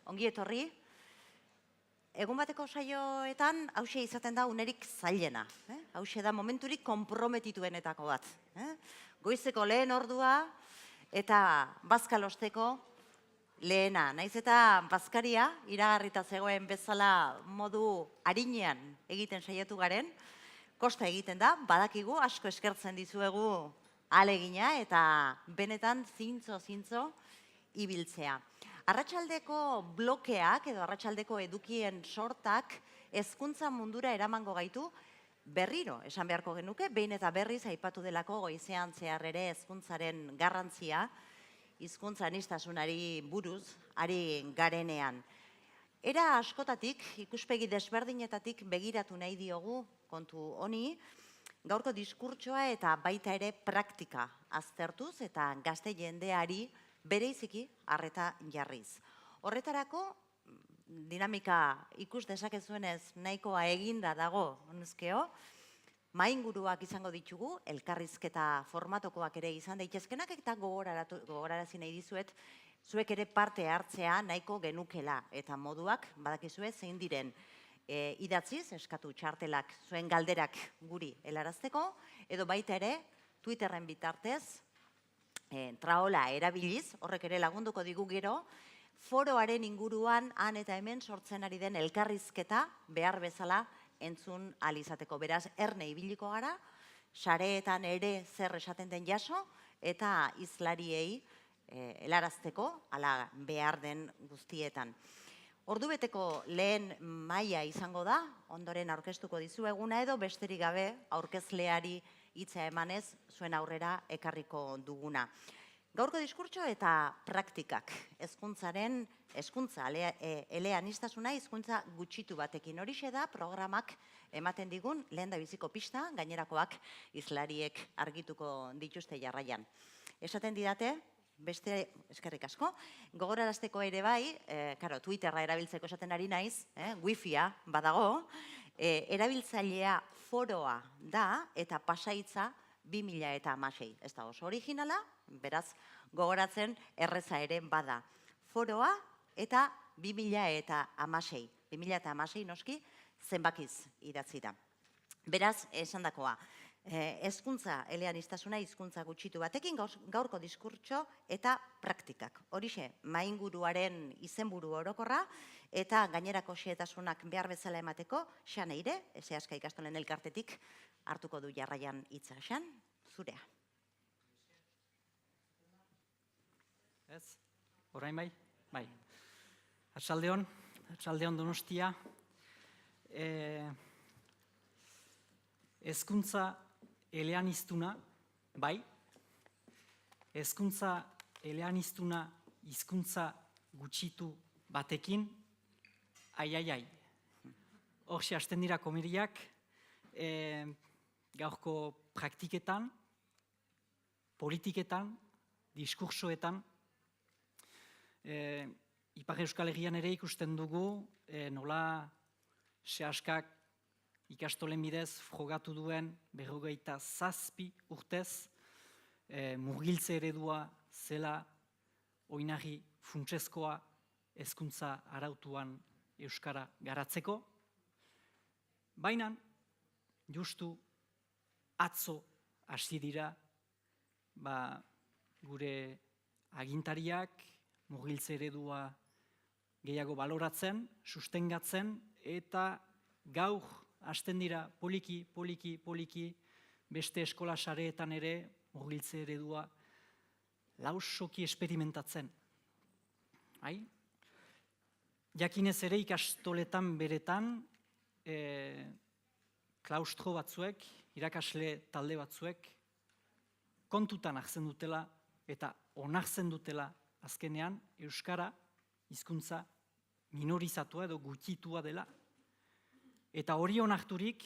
ongi etorri. Egun bateko saioetan, hauxe izaten da unerik zailena. Hauxe da momenturik konprometituenetako bat. Goizeko lehen ordua eta bazkalosteko lehena. Naiz eta bazkaria iragarrita zegoen bezala modu arinean egiten saiatu garen, kosta egiten da, badakigu, asko eskertzen dizuegu ahalegina eta benetan zintzo ibiltzea. Arratsaldeko blokeak edo arratsaldeko edukien sortak hezkuntza mundura eramango gaitu berriro, esan beharko genuke, behin eta berriz aipatu delako goizean zehar ere hezkuntzaren garrantzia, hizkuntza aniztasunari buruz ari garenean. Era askotatik, ikuspegi desberdinetatik begiratu nahi diogu kontu honi, gaurko diskurtsoa eta baita ere praktika aztertuz eta gazte jendeari bereiziki arreta jarriz. Horretarako, dinamika ikus dezakezuenez nahikoa eginda dago, honezkeo, mainguruak izango ditugu, elkarrizketa formatokoak ere izan daitezkenak eta gogorarazi nahi dizuet, zuek ere parte hartzea nahiko genukela eta moduak badakizue zein diren idatziz, eskatu txartelak zuen galderak guri helarazteko, edo baita ere Twitterren bitartez, traola erabiliz, horrek ere lagunduko digu gero, foroaren inguruan han eta hemen sortzen ari den elkarrizketa behar bezala entzun alizateko. Beraz, erne ibiliko gara, sareetan ere zer esaten den jaso, eta hizlariei helarazteko, ala behar den guztietan. Ordubeteko lehen maila izango da, ondoren aurkeztuko dizueguna edo besterik gabe aurkezleari hitza emanez zuen aurrera ekarriko duguna. Gaurko diskurtso eta praktikak, hezkuntza eleaniztasuna hizkuntza gutxitu batekin. Horixe da programak ematen digun lehendabiziko pista, gainerakoak hizlariek argituko dituzte jarraian. Esaten didate, beste eskerrik asko, gogorarazteko ere bai, Twitterra erabiltzeko esaten ari naiz, wifia badago, erabiltzailea foroa da eta Pasahitza 2016. Ez da oso originala, beraz gogoratzen erreza ere bada. Foroa eta 2016. 2016 noski zenbakiz idatzi da. Beraz, esandakoa, hezkuntza eleaniztasuna hizkuntza gutxitu batekin gaurko diskurtso eta praktikak. Horixe, mainguruaren izenburu orokorra eta gainerako xehetasunak behar bezala emateko, Xaneire, Ezeaska ikastolen elkartetik hartuko du jarraian hitza. Xan, zurea. Ez? Orain bai? Bai. Arratsaldeon Donostia. Hezkuntza eleaniztuna, bai. Hezkuntza eleaniztuna hizkuntza gutxitu batekin, ai. Horxe hasten dira komeriak, gaurko praktiketan, politiketan, diskursoetan. Ipar Euskal Herrian ere ikusten dugu, nola Seaskak ikastolen bidez frogatu duen 57 urtez, murgiltze eredua zela oinarri funtsezkoa hezkuntza arautuan euskara garatzeko. Baina, justu atzo hasi dira gure agintariak murgiltze eredua gehiago baloratzen, sustengatzen eta gaur hasten dira poliki beste eskola sareetan ere murgiltze eredua lausoki esperimentatzen. Jakinez ere ikastoletan beretan klaustro batzuek, irakasle talde batzuek kontutan hartzen dutela eta onartzen dutela azkenean euskara hizkuntza minorizatua edo gutxitua dela. Eta hori onarturik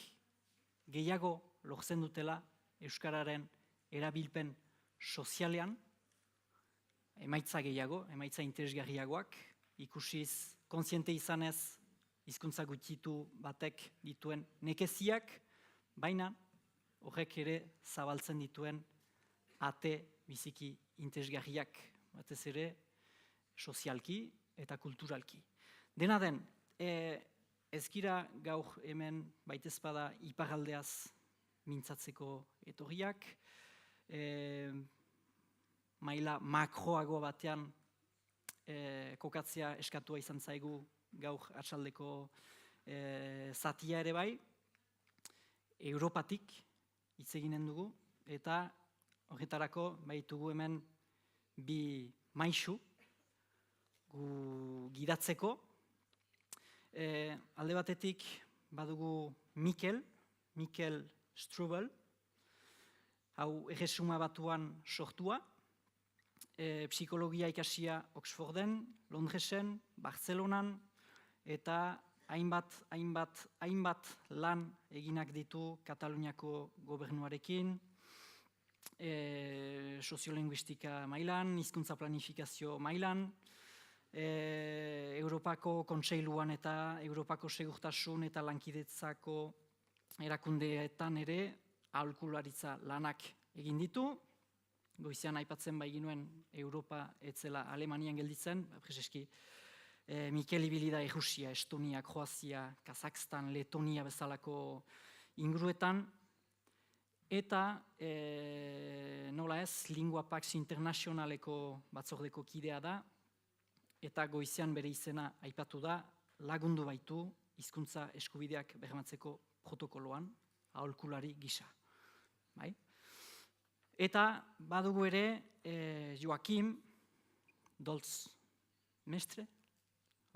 gehiago lortzen dutela euskararen erabilpen sozialean, emaitza gehiago, emaitza interesgarriagoak, ikusiz, kontziente izanez hizkuntza gutxitu batek dituen nekeziak, baina horrek ere zabaltzen dituen ate biziki interesgarriak, batez ere sozialki eta kulturalki. Dena den, ez gira gaur hemen baitezpada iparraldeaz mintzatzeko etorriak, maila makroago batean kokatzea eskatua izan zaigu gaur arratsaldeko zatia ere bai, Europatik hitz eginen dugu, eta horretarako baitugu hemen bi maisu gu gidatzeko. Alde batetik badugu Mikel Strubel, hau Erresuma Batuan sortua, psikologia ikasia Oxforden, Londresen, Bartzelonan, eta hainbat lan eginak ditu Kataluniako gobernuarekin, soziolinguistika mailan, hizkuntza planifikazio mailan, Europako Kontseiluan eta Europako Segurtasun eta Lankidetzako erakundeetan ere aholkularitza lanak egin ditu. Goizean aipatzen baiginuen Europa etzela Alemanian gelditzen, preseski Mikel ibili da Errusia, Estonia, Kroazia, Kazakstan, Letonia bezalako inguruetan, eta nola ez, Lingua Pax Internationaleko batzordeko kidea da, eta goizean bere izena aipatu da, lagundu baitu hizkuntza eskubideak bermatzeko protokoloan, aholkulari gisa. Bai? Eta badugu ere Joakim Dolz Mestre,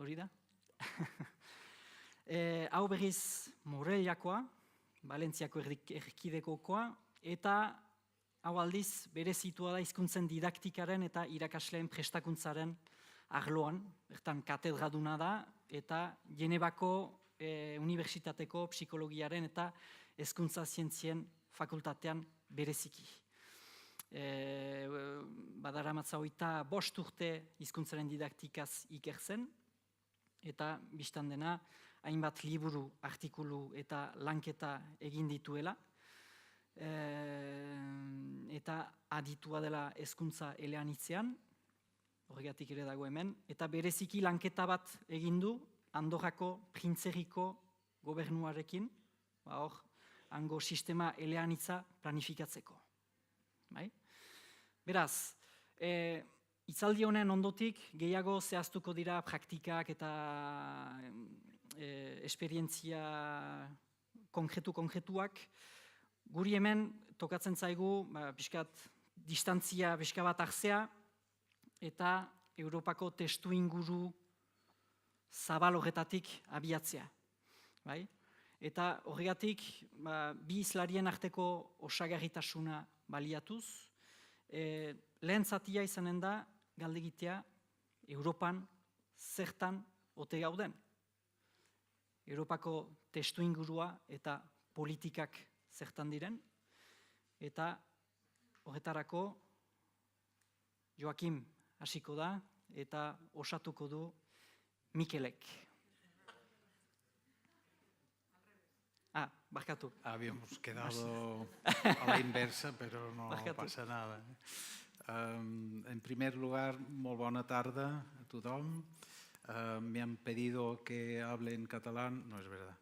hori da? Hau berriz Moreliakoa, Valentziako erkidekokoa, eta hau aldiz berezitua da hizkuntzen didaktikaren eta irakasleen prestakuntzaren arloan, bertan katedraduna da, eta Genebako Unibertsitateko Psikologiaren eta Hezkuntza Zientzien Fakultatean bereziki. Badaramatza 25 urte hizkuntzaren didaktikaz ikertzen, eta bistan dena hainbat liburu, artikulu eta lanketa egin dituela, eta aditua dela hezkuntza eleanitzean, horregatik ere dago hemen, eta bereziki lanketa bat egin du Andorrako printzerriko gobernuarekin, hor, hango sistema eleanitza planifikatzeko. Bai? Beraz, hitzaldi honen ondotik gehiago zehaztuko dira praktikak eta esperientzia konkretuak. Guri hemen tokatzen zaigu pixkat distantzia pixka bat hartzea eta Europako testu inguru zabal horretatik abiatzea. Bai? Eta horregatik bi hizlarien arteko osagarritasuna baliatuz, lehen zatia izanen da galdegitea Europan zertan ote gauden. Europako testu ingurua eta politikak zertan diren, eta horretarako Joakim hasiko da eta osatuko du Mikelek. Barkatu. Habíamos quedado a la inversa, pero no pasa nada. En primer lugar, molt bona tarda a tothom. Me han pedido que hable en catalán, no es verdad.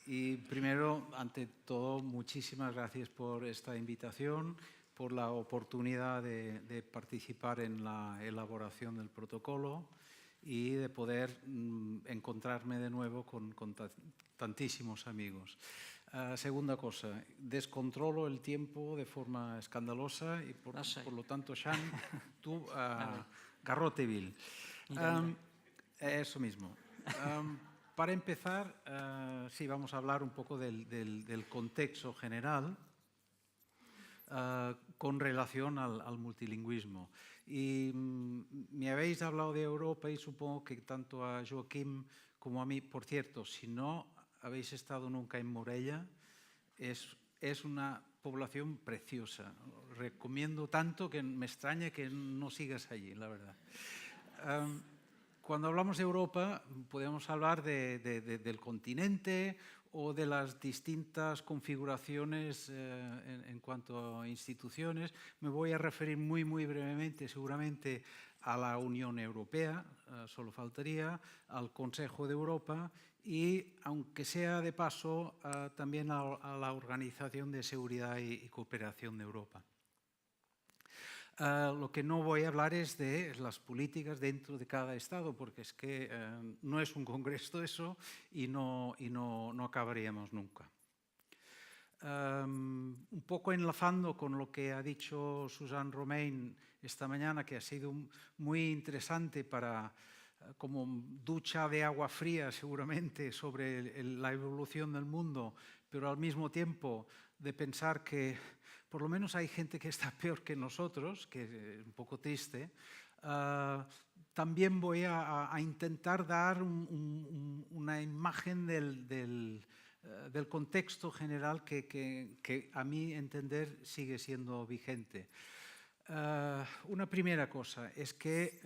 Y primero, ante todo, muchísimas gracias por esta invitación, por la oportunidad de participar en la elaboración del protocolo y de poder encontrarme de nuevo con tantísimos amigos. Segunda cosa, descontrolo el tiempo de forma escandalosa y por lo tanto, Xan, tú, garrote vil. Eso mismo. Para empezar, sí, vamos a hablar un poco del contexto general con relación al multilingüismo. Y me habéis hablado de Europa y supongo que tanto a Joaquim como a mí, por cierto, si no habéis estado nunca en Morella, es una población preciosa. Recomiendo tanto que me extraña que no sigas allí, la verdad. Cuando hablamos de Europa, podemos hablar del continente o de las distintas configuraciones en cuanto a instituciones. Me voy a referir muy brevemente, seguramente, a la Unión Europea, solo faltaría, al Consejo de Europa y, aunque sea de paso, también a la Organización de Seguridad y Cooperación de Europa. Lo que no voy a hablar es de las políticas dentro de cada Estado, porque es que no es un congreso eso y no acabaríamos nunca. Un poco enlazando con lo que ha dicho Suzanne Romain esta mañana, que ha sido muy interesante como ducha de agua fría seguramente sobre la evolución del mundo, pero al mismo tiempo de pensar que por lo menos hay gente que está peor que nosotros, que es un poco triste. También voy a intentar dar una imagen del contexto general que a mi entender sigue siendo vigente. Una primera cosa es que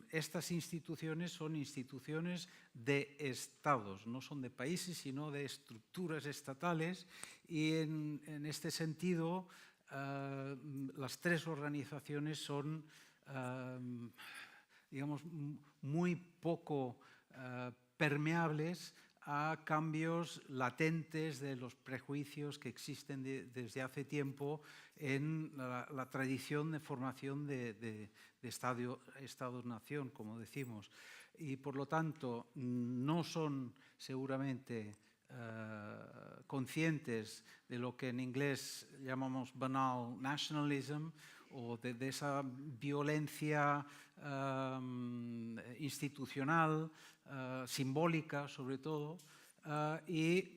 estas instituciones son instituciones de estados, no son de países, sino de estructuras estatales y en este sentido las tres organizaciones son, digamos, muy poco permeables a cambios latentes de los prejuicios que existen desde hace tiempo en la tradición de formación de Estados-nación, como decimos. Y, por lo tanto, no son seguramente conscientes de lo que en inglés llamamos banal nationalism o de esa violencia institucional, simbólica sobre todo, y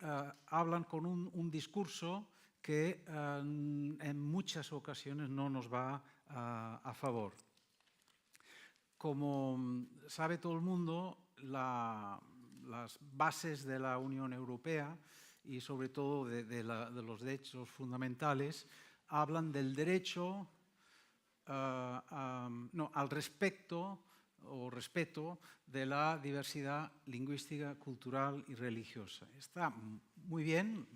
hablan con un discurso que en muchas ocasiones no nos va a favor. Como sabe todo el mundo, las bases de la Unión Europea y sobre todo de los derechos fundamentales hablan del derecho al respeto de la diversidad lingüística, cultural y religiosa. Está muy bien,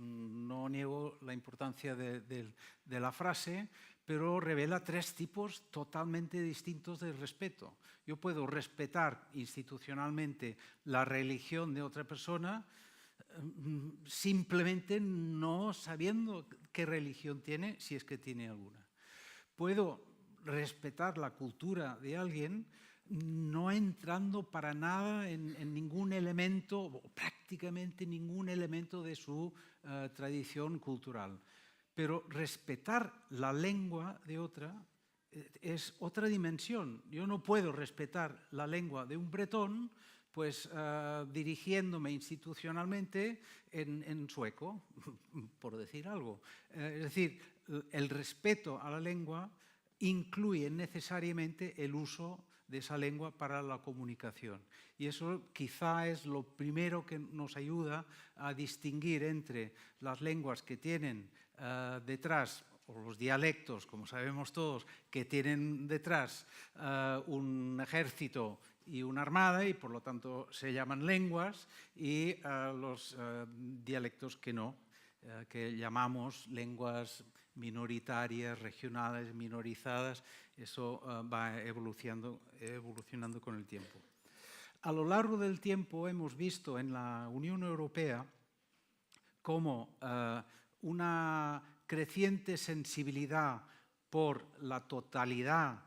no niego la importancia de la frase, pero revela tres tipos totalmente distintos de respeto. Yo puedo respetar institucionalmente la religión de otra persona simplemente no sabiendo qué religión tiene, si es que tiene alguna. Puedo respetar la cultura de alguien no entrando para nada en ningún elemento, o prácticamente ningún elemento de su tradición cultural. Pero respetar la lengua de otra es otra dimensión. Yo no puedo respetar la lengua de un bretón pues dirigiéndome institucionalmente en sueco, por decir algo. Es decir, el respeto a la lengua incluye necesariamente el uso de esa lengua para la comunicación. Y eso quizá es lo primero que nos ayuda a distinguir entre las lenguas que tienen detrás, o los dialectos, como sabemos todos, que tienen detrás un ejército y una armada y por lo tanto se llaman lenguas, y los dialectos que no, que llamamos lenguas minoritarias, regionales, minorizadas. Eso va evolucionando con el tiempo. A lo largo del tiempo hemos visto en la Unión Europea cómo una creciente sensibilidad por la totalidad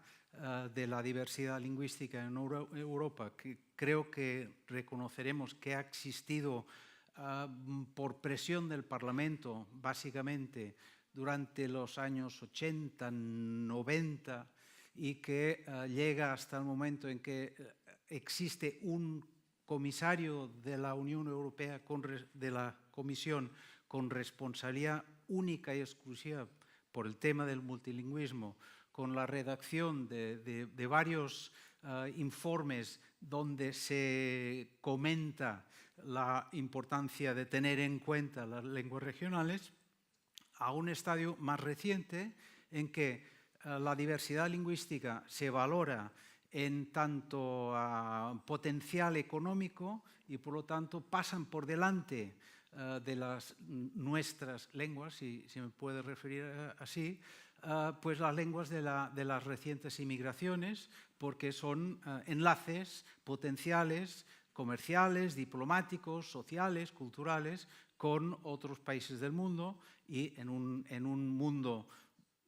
de la diversidad lingüística en Europa, que creo que reconoceremos que ha existido por presión del Parlamento, básicamente, durante los años 80, 90, y que llega hasta el momento en que existe un comisario de la Unión Europea, de la Comisión, con responsabilidad única y exclusiva por el tema del multilingüismo, con la redacción de varios informes donde se comenta la importancia de tener en cuenta las lenguas regionales, a un estadio más reciente en que la diversidad lingüística se valora en tanto a potencial económico y por lo tanto pasan por delante de las nuestras lenguas, si me puede referir así, pues las lenguas de las recientes inmigraciones, porque son enlaces potenciales, comerciales, diplomáticos, sociales, culturales, con otros países del mundo, y en un mundo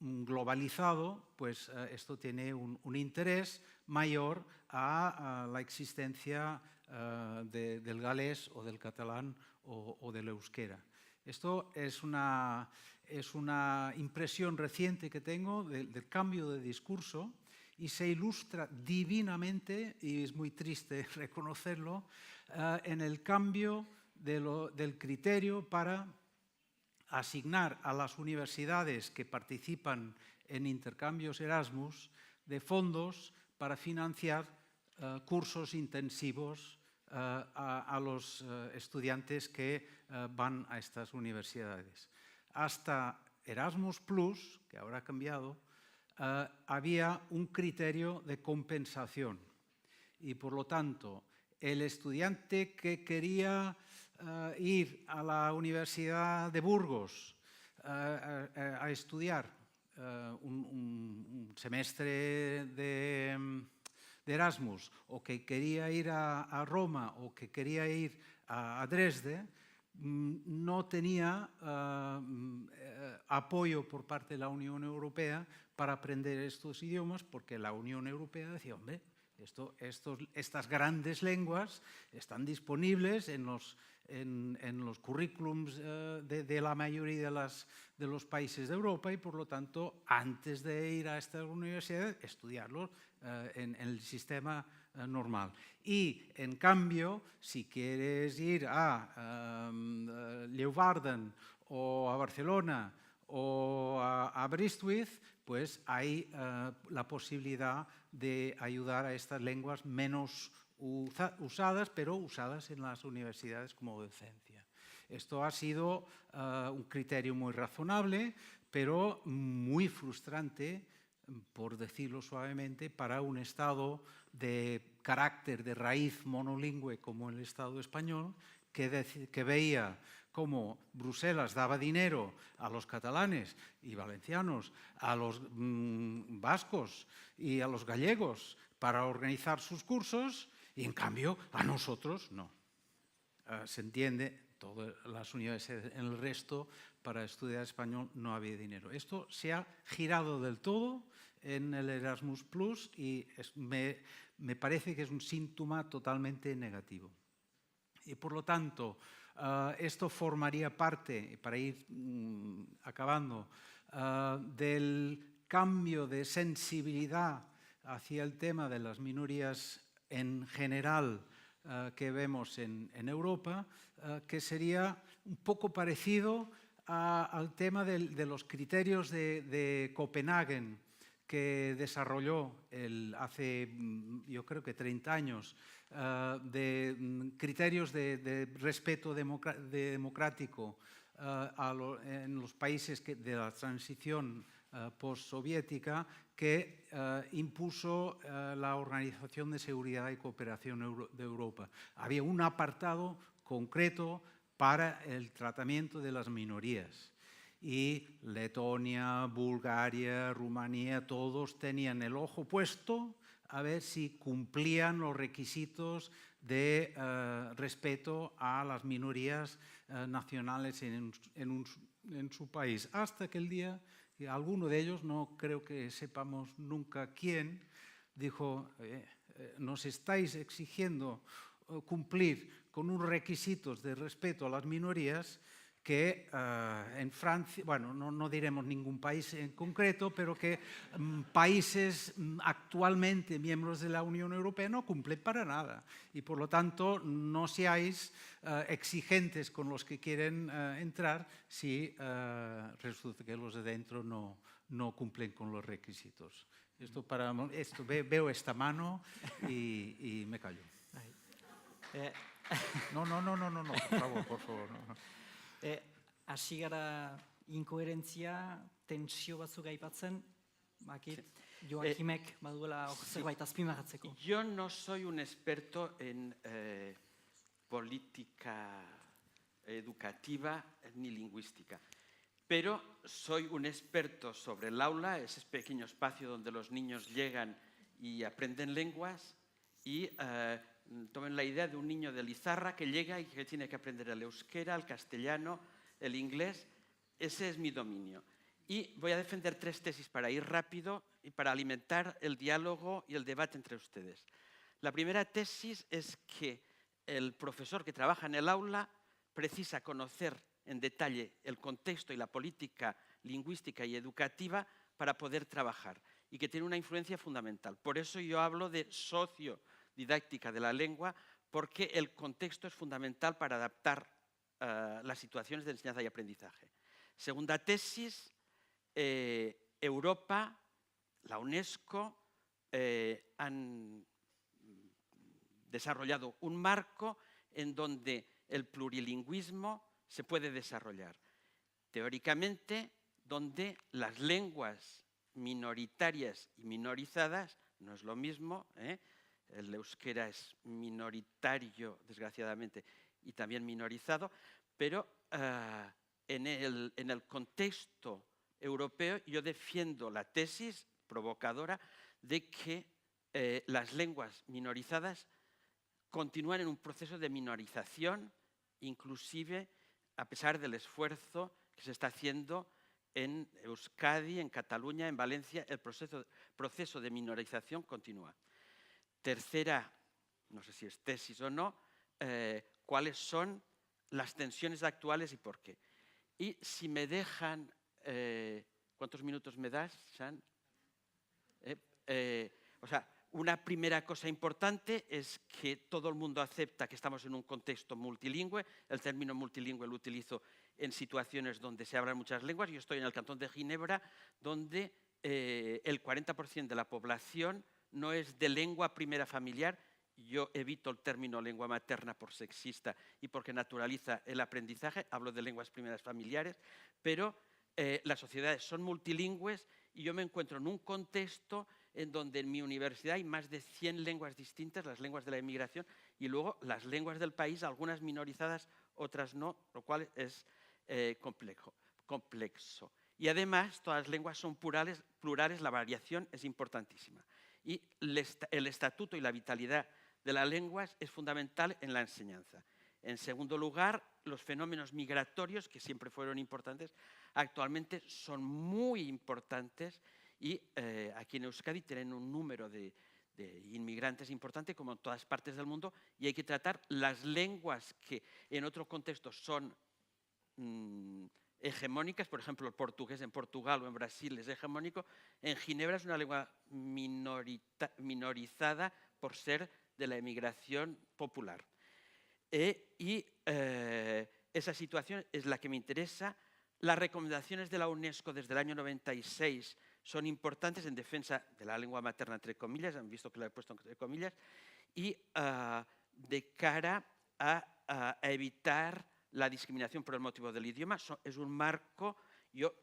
globalizado, pues esto tiene un interés mayor a la existencia del galés o del catalán o del euskera. Esto es una impresión reciente que tengo del cambio de discurso, y se ilustra divinamente, y es muy triste reconocerlo, en el cambio del criterio para asignar a las universidades que participan en intercambios Erasmus de fondos para financiar cursos intensivos a los estudiantes que van a estas universidades. Hasta Erasmus Plus, que ahora ha cambiado, había un criterio de compensación, y por lo tanto el estudiante que quería ir a la Universidad de Burgos a estudiar un semestre de Erasmus, o que quería ir a Roma, o que quería ir a Dresde, no tenía apoyo por parte de la Unión Europea para aprender estos idiomas, porque la Unión Europea decía, hombre, estas grandes lenguas están disponibles en los currículums de la mayoría de los países de Europa, y por lo tanto, antes de ir a estas universidades, estudiarlos en el sistema normal. Y, en cambio, si quieres ir a Leeuwarden o a Barcelona o a Bristol, pues hay la posibilidad de ayudar a estas lenguas menos usadas, pero usadas en las universidades como docencia. Esto ha sido un criterio muy razonable, pero muy frustrante, por decirlo suavemente, para un Estado de carácter de raíz monolingüe como el Estado español, que veía cómo Bruselas daba dinero a los catalanes y valencianos, a los vascos y a los gallegos para organizar sus cursos, y en cambio a nosotros no. Se entiende, todas las universidades en el resto, para estudiar español no había dinero. Esto se ha girado del todo en el Erasmus Plus, y me parece que es un síntoma totalmente negativo. Y por lo tanto, esto formaría parte, para ir acabando, del cambio de sensibilidad hacia el tema de las minorías en general que vemos en Europa, que sería un poco parecido al tema de los criterios de Copenhague, que desarrolló hace, yo creo que 30 años, de criterios de respeto democrático en los países de la transición postsoviética, que impuso la Organización de Seguridad y Cooperación de Europa. Había un apartado concreto para el tratamiento de las minorías. Y Letonia, Bulgaria, Rumanía, todos tenían el ojo puesto a ver si cumplían los requisitos de respeto a las minorías nacionales en su país. Hasta que el día que alguno de ellos, no creo que sepamos nunca quién, dijo, nos estáis exigiendo cumplir con unos requisitos de respeto a las minorías que en Francia, bueno, no diremos ningún país en concreto, pero que países actualmente miembros de la Unión Europea no cumplen para nada. Y por lo tanto, no seáis exigentes con los que quieren entrar si resulta que los de dentro no cumplen con los requisitos. Veo esta mano y me callo. No, por favor. Hasi gara inkoherentzia, tensio batzuk aipatzen, Joakimek baduela zerbait azpimarratzeko. Yo no soy un experto en política educativa ni lingüística. Pero soy un experto sobre el aula, ese pequeño espacio donde los niños llegan y aprenden lenguas, y tomen la idea de un niño de Lizarra que llega y que tiene que aprender el euskera, el castellano, el inglés. Ese es mi dominio. Y voy a defender 3 tesis para ir rápido y para alimentar el diálogo y el debate entre ustedes. La primera tesis es que el profesor que trabaja en el aula precisa conocer en detalle el contexto y la política lingüística y educativa para poder trabajar, y que tiene una influencia fundamental. Por eso yo hablo de sociodidáctica de la lengua, porque el contexto es fundamental para adaptar las situaciones de enseñanza y aprendizaje. Segunda tesis, Europa, la UNESCO, han desarrollado un marco en donde el plurilingüismo se puede desarrollar. Teóricamente, donde las lenguas minoritarias y minorizadas, no es lo mismo, el euskera es minoritario, desgraciadamente, y también minorizado, pero en el contexto europeo yo defiendo la tesis provocadora de que las lenguas minorizadas continúan en un proceso de minorización, inclusive a pesar del esfuerzo que se está haciendo en Euskadi, en Cataluña, en Valencia, el proceso de minorización continúa. Tercera, no sé si es tesis o no, cuáles son las tensiones actuales y por qué. Y si me dejan, ¿cuántos minutos me das, San? O sea, una primera cosa importante es que todo el mundo acepta que estamos en un contexto multilingüe. El término multilingüe lo utilizo en situaciones donde se hablan muchas lenguas. Yo estoy en el Cantón de Ginebra, donde el 40% de la población no es de lengua primera familiar. Yo evito el término lengua materna por sexista y porque naturaliza el aprendizaje. Hablo de lenguas primeras familiares, pero las sociedades son multilingües y yo me encuentro en un contexto en donde en mi universidad hay más de 100 lenguas distintas, las lenguas de la inmigración, y luego las lenguas del país, algunas minorizadas, otras no, lo cual es complexo. Y además, todas las lenguas son plurales, la variación es importantísima. Y el estatuto y la vitalidad de las lenguas es fundamental en la enseñanza. En segundo lugar, los fenómenos migratorios, que siempre fueron importantes, actualmente son muy importantes. Y aquí en Euskadi tienen un número de inmigrantes importante, como en todas partes del mundo, y hay que tratar las lenguas que en otro contexto son hegemónicas. Por ejemplo, el portugués en Portugal o en Brasil es hegemónico. En Ginebra es una lengua minorizada por ser de la emigración popular. Esa situación es la que me interesa. Las recomendaciones de la UNESCO desde el año 96 son importantes en defensa de la lengua materna, entre comillas, han visto que la he puesto entre comillas, y de cara a evitar la discriminación por el motivo del idioma. Es un marco, yo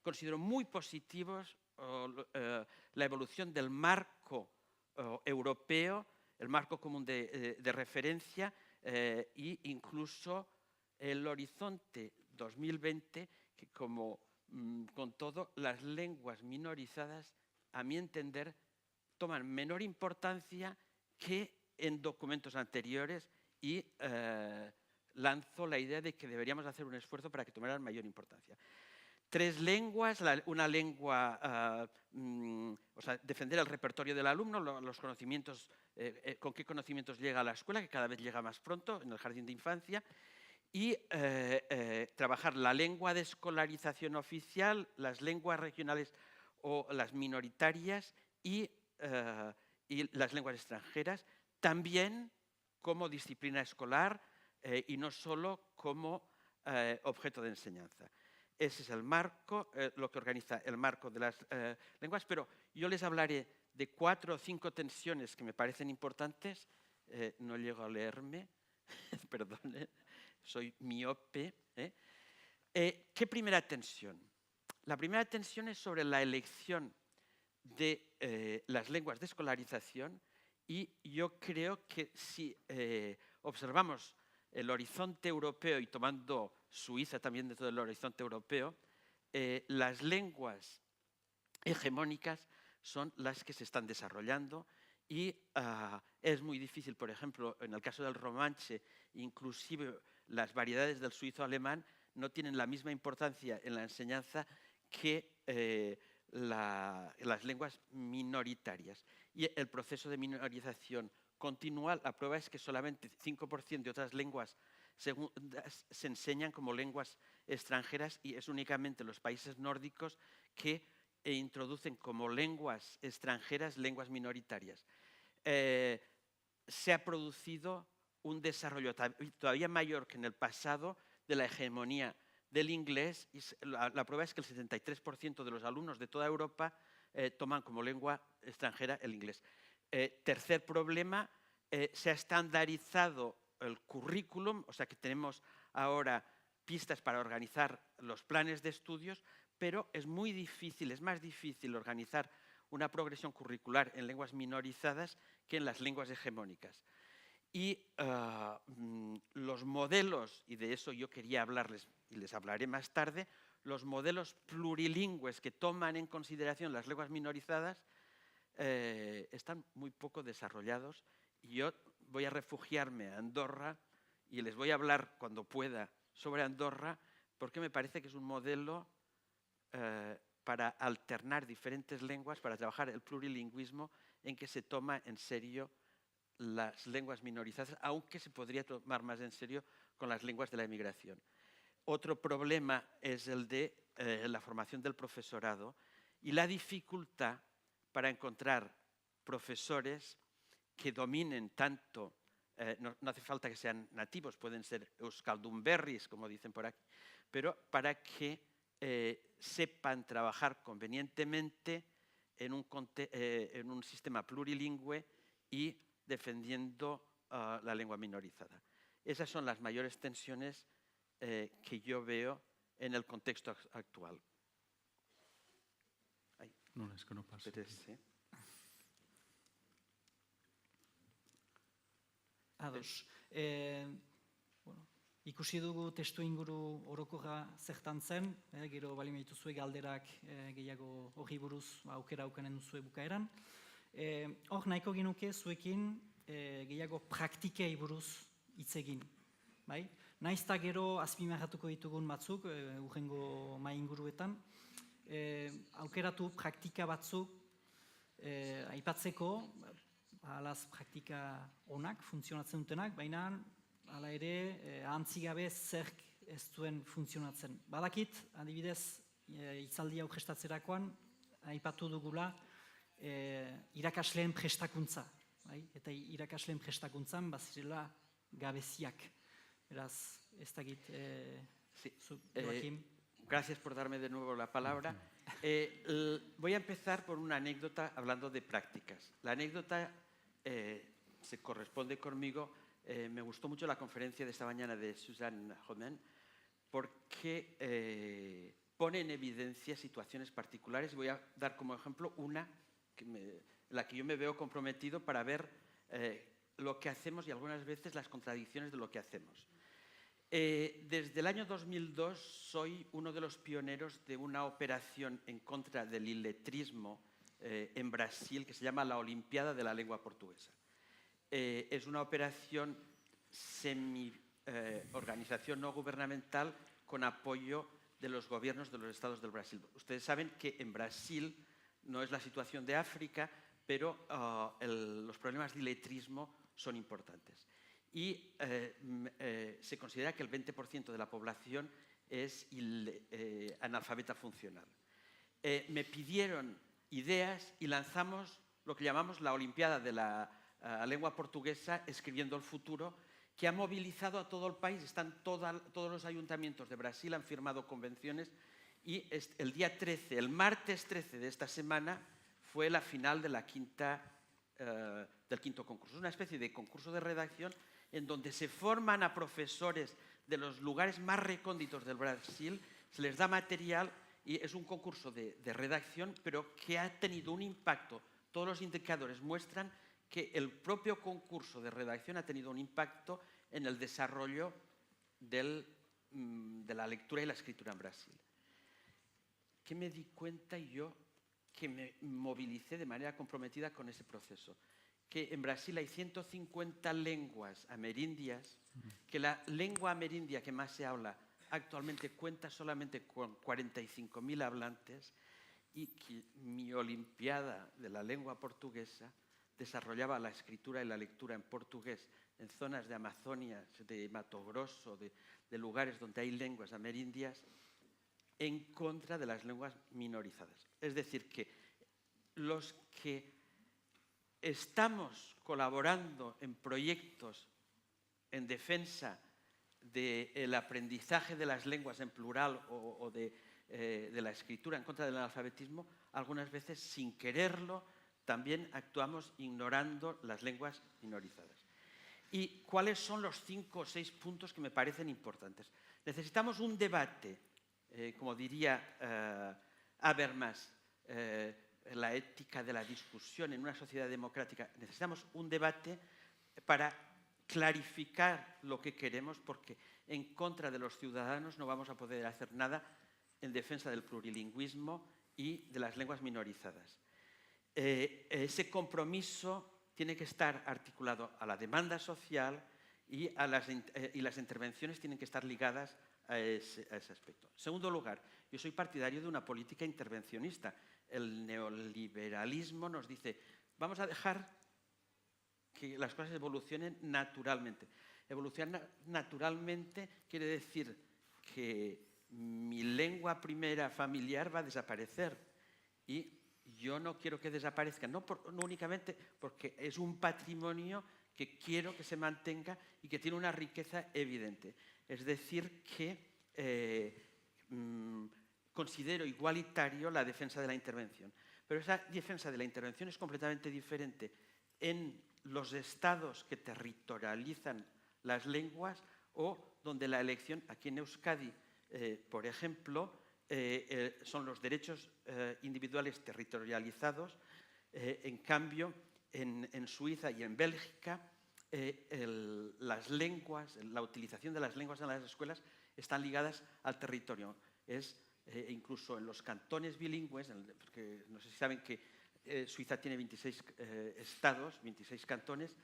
considero muy positivos la evolución del marco europeo, el marco común de referencia, e incluso el horizonte 2020, que como con todo, las lenguas minorizadas, a mi entender, toman menor importancia que en documentos anteriores, y lanzo la idea de que deberíamos hacer un esfuerzo para que tomaran mayor importancia. 3 lenguas, una lengua, o sea, defender el repertorio del alumno, los conocimientos, con qué conocimientos llega a la escuela, que cada vez llega más pronto, en el jardín de infancia, y trabajar la lengua de escolarización oficial, las lenguas regionales o las minoritarias y las lenguas extranjeras, también como disciplina escolar y no solo como objeto de enseñanza. Ese es el marco, lo que organiza el marco de las lenguas, pero yo les hablaré de 4 o 5 tensiones que me parecen importantes. No llego a leerme, perdone. Soy miope. ¿Qué primera tensión? La primera tensión es sobre la elección de las lenguas de escolarización, y yo creo que si observamos el horizonte europeo y tomando Suiza también dentro del horizonte europeo, las lenguas hegemónicas son las que se están desarrollando y es muy difícil, por ejemplo, en el caso del romanche, inclusive las variedades del suizo alemán no tienen la misma importancia en la enseñanza que las lenguas minoritarias. Y el proceso de minorización continúa. La prueba es que solamente 5% de otras lenguas se enseñan como lenguas extranjeras y es únicamente los países nórdicos que introducen como lenguas extranjeras lenguas minoritarias. Se ha producido un desarrollo todavía mayor que en el pasado de la hegemonía del inglés y la prueba es que el 73% de los alumnos de toda Europa toman como lengua extranjera el inglés. Tercer problema, se ha estandarizado el currículum, o sea que tenemos ahora pistas para organizar los planes de estudios, pero es muy difícil, es más difícil organizar una progresión curricular en lenguas minorizadas que en las lenguas hegemónicas. Y los modelos, y de eso yo quería hablarles y les hablaré más tarde, los modelos plurilingües que toman en consideración las lenguas minorizadas están muy poco desarrollados y yo voy a refugiarme a Andorra y les voy a hablar cuando pueda sobre Andorra porque me parece que es un modelo para alternar diferentes lenguas, para trabajar el plurilingüismo en que se toma en serio las lenguas minorizadas, aunque se podría tomar más en serio con las lenguas de la emigración. Otro problema es el de la formación del profesorado y la dificultad para encontrar profesores que dominen tanto, no hace falta que sean nativos, pueden ser euskaldunberris, como dicen por aquí, pero para que sepan trabajar convenientemente en un sistema plurilingüe y defendiendo la lengua minorizada. Esas son las mayores tensiones que yo veo en el contexto actual. Ay, no, es que no pasa. ¿sí? Ados. Bueno, ikusi dugu testu inguru orokorra zertan zen, gero bali maituzue galderak gehiago horri buruz aukera aukanen duzue bukaeran. Hor nahiko ginuke zuekin gehiago praktikei buruz hitz egin. Bai? Naizta gero azpimarratuko ditugun batzuk, urrengo mai inguruetan, aukeratu praktika batzuk aipatzeko, halaz praktika onak, funtzionatzen dutenak, baina hala ere ahantzigabe zerk ez duen funtzionatzen. Badakit, adibidez, hitzaldi hau gestatzerakoan, aipatu dugula irakasleen prestakuntza. Bai? Eta irakasleen prestakuntzan bazirela gabeziak. Beraz, ez dakit, Joaquim. Gracias por darme de nuevo la palabra. Voy a empezar por una anécdota hablando de prácticas. La anécdota se corresponde conmigo. Me gustó mucho la conferencia de esta mañana de Suzanne Romain porque pone en evidencia situaciones particulares. Voy a dar como ejemplo una en la que yo me veo comprometido para ver lo que hacemos y algunas veces las contradicciones de lo que hacemos. Desde el año 2002 soy uno de los pioneros de una operación en contra del iletrismo en Brasil que se llama la Olimpiada de la Lengua Portuguesa. Es una operación organización no gubernamental con apoyo de los gobiernos de los estados del Brasil. Ustedes saben que en Brasil no es la situación de África, pero los problemas de iletrismo son importantes. Y se considera que el 20% de la población es analfabeta funcional. Me pidieron ideas y lanzamos lo que llamamos la Olimpiada de la Lengua Portuguesa, Escribiendo el Futuro, que ha movilizado a todo el país. Todos los ayuntamientos de Brasil han firmado convenciones y el día 13, el martes 13 de esta semana, fue la final de del quinto concurso. Es una especie de concurso de redacción en donde se forman a profesores de los lugares más recónditos del Brasil, se les da material y es un concurso de redacción, pero que ha tenido un impacto. Todos los indicadores muestran que el propio concurso de redacción ha tenido un impacto en el desarrollo de la lectura y la escritura en Brasil. ¿Qué me di cuenta yo? Que me movilicé de manera comprometida con ese proceso. Que en Brasil hay 150 lenguas amerindias, que la lengua amerindia que más se habla actualmente cuenta solamente con 45.000 hablantes, y que mi Olimpiada de la lengua portuguesa desarrollaba la escritura y la lectura en portugués en zonas de Amazonia, de Mato Grosso, de lugares donde hay lenguas amerindias, en contra de las lenguas minorizadas. Es decir, que los que estamos colaborando en proyectos en defensa del aprendizaje de las lenguas en plural o de la escritura en contra del analfabetismo, algunas veces sin quererlo también actuamos ignorando las lenguas minorizadas. ¿Y cuáles son los 5 o 6 puntos que me parecen importantes? Necesitamos un debate, como diría Habermas, la ética de la discusión en una sociedad democrática. Necesitamos un debate para clarificar lo que queremos, porque en contra de los ciudadanos no vamos a poder hacer nada en defensa del plurilingüismo y de las lenguas minorizadas. Ese compromiso tiene que estar articulado a la demanda social y las intervenciones tienen que estar ligadas a ese aspecto. En segundo lugar, yo soy partidario de una política intervencionista. El neoliberalismo nos dice, vamos a dejar que las cosas evolucionen naturalmente. Evolucionar naturalmente quiere decir que mi lengua primera familiar va a desaparecer y yo no quiero que desaparezca, no únicamente porque es un patrimonio que quiero que se mantenga y que tiene una riqueza evidente. Es decir, que considero igualitario la defensa de la intervención. Pero esa defensa de la intervención es completamente diferente en los estados que territorializan las lenguas o donde la elección, aquí en Euskadi, por ejemplo, son los derechos individuales territorializados. En cambio, en Suiza y en Bélgica, las lenguas, la utilización de las lenguas en las escuelas están ligadas al territorio. Incluso en los cantones bilingües, porque no sé si saben que Suiza tiene 26 estados, 26 cantones,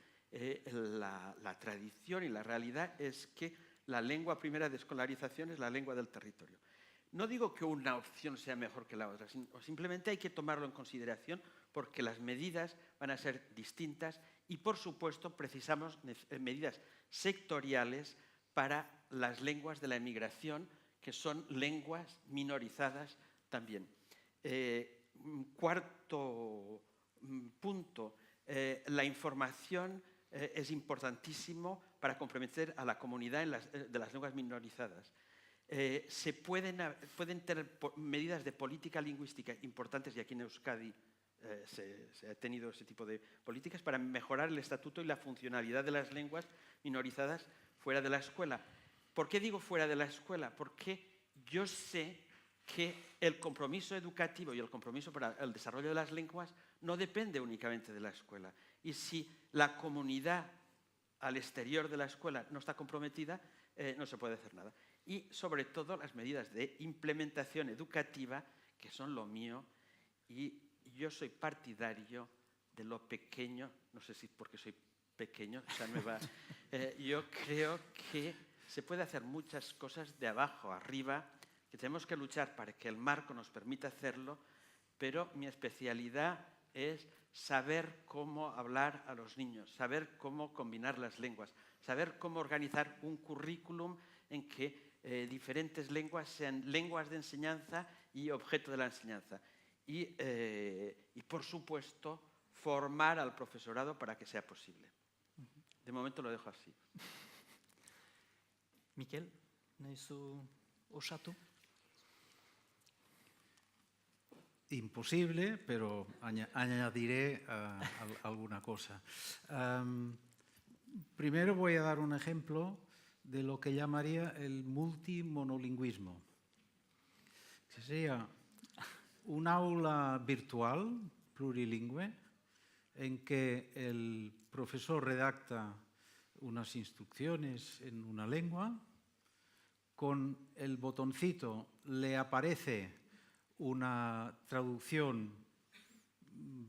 la tradición y la realidad es que la lengua primera de escolarización es la lengua del territorio. No digo que una opción sea mejor que la otra, simplemente hay que tomarlo en consideración porque las medidas van a ser distintas y, por supuesto, precisamos medidas sectoriales para las lenguas de la emigración, que son lenguas minorizadas también. Cuarto punto, la información es importantísimo para comprometer a la comunidad de las lenguas minorizadas. Se pueden tener medidas de política lingüística importantes, y aquí en Euskadi se ha tenido ese tipo de políticas para mejorar el estatuto y la funcionalidad de las lenguas minorizadas fuera de la escuela. ¿Por qué digo fuera de la escuela? Porque yo sé que el compromiso educativo y el compromiso para el desarrollo de las lenguas no depende únicamente de la escuela. Y si la comunidad al exterior de la escuela no está comprometida, no se puede hacer nada. Y sobre todo las medidas de implementación educativa, que son lo mío, y yo soy partidario de lo pequeño, no sé si porque soy pequeño, esa nueva, yo creo que se puede hacer muchas cosas de abajo a arriba, que tenemos que luchar para que el marco nos permita hacerlo, pero mi especialidad es saber cómo hablar a los niños, saber cómo combinar las lenguas, saber cómo organizar un currículum en que diferentes lenguas sean lenguas de enseñanza y objeto de la enseñanza. Y por supuesto, formar al profesorado para que sea posible. De momento lo dejo así. Mikel, nahi zu osatu? Imposible, pero añadiré alguna cosa. Primero voy a dar un ejemplo de lo que llamaría el multimonolingüismo. Que sería un aula virtual plurilingüe en que el profesor redacta unas instrucciones en una lengua, con el botoncito le aparece una traducción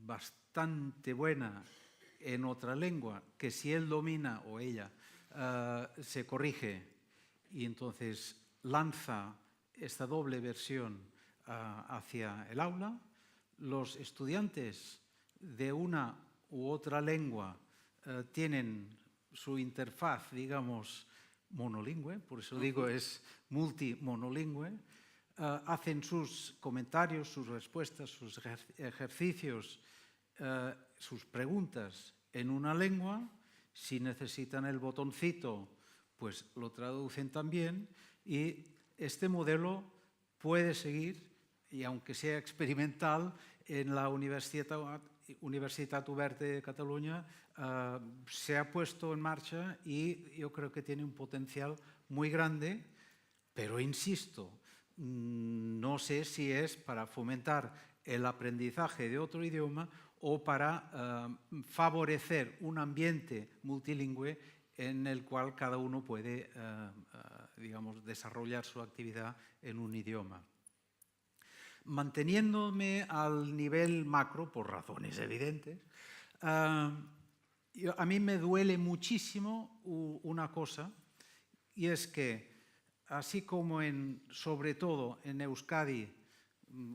bastante buena en otra lengua, que si él domina o ella se corrige y entonces lanza esta doble versión hacia el aula. Los estudiantes de una u otra lengua tienen su interfaz, digamos, monolingüe, por eso digo es multimonolingüe, hacen sus comentarios, sus respuestas, sus ejercicios, sus preguntas en una lengua. Si necesitan el botoncito, pues lo traducen también, y este modelo puede seguir, y aunque sea experimental, en la Universitat Oberta de Cataluña se ha puesto en marcha y yo creo que tiene un potencial muy grande, pero insisto, no sé si es para fomentar el aprendizaje de otro idioma o para favorecer un ambiente multilingüe en el cual cada uno puede, digamos, desarrollar su actividad en un idioma. Manteniéndome al nivel macro, por razones evidentes, a mí me duele muchísimo una cosa, y es que, así como sobre todo en Euskadi,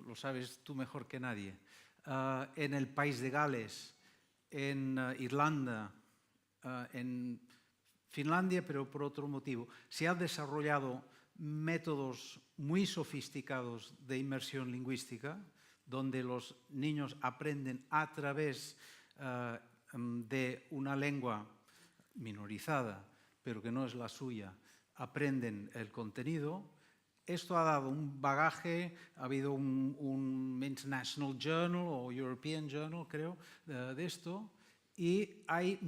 lo sabes tú mejor que nadie, en el País de Gales, en Irlanda, en Finlandia, pero por otro motivo, se han desarrollado métodos muy sofisticados de inmersión lingüística, donde los niños aprenden a través de una lengua minorizada, pero que no es la suya, aprenden el contenido. Esto ha dado un bagaje, ha habido un International Journal o European Journal, creo, de esto, y hay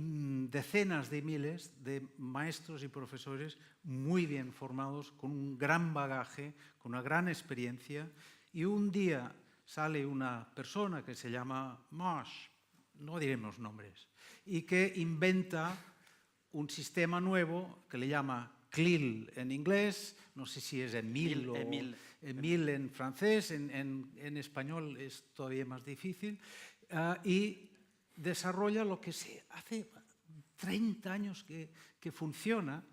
decenas de miles de maestros y profesores muy bien formados, con un gran bagaje, con una gran experiencia, y un día sale una persona que se llama Marsh, no diremos nombres, y que inventa un sistema nuevo que le llama CLIL en inglés, no sé si es Emil o Emil en francés, en español es todavía más difícil, y desarrolla lo que se hace 30 años que funciona,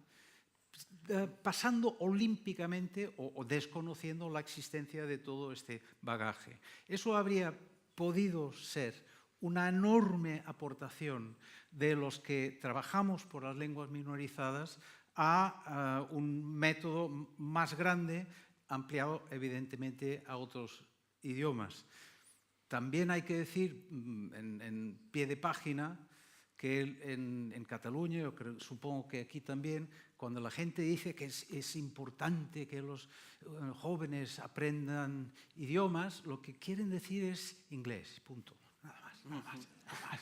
pasando olímpicamente o desconociendo la existencia de todo este bagaje. Eso habría podido ser una enorme aportación de los que trabajamos por las lenguas minorizadas a un método más grande, ampliado evidentemente a otros idiomas. También hay que decir, en pie de página, que en Cataluña, yo supongo que aquí también, cuando la gente dice que es importante que los jóvenes aprendan idiomas, lo que quieren decir es inglés, punto. Nada más.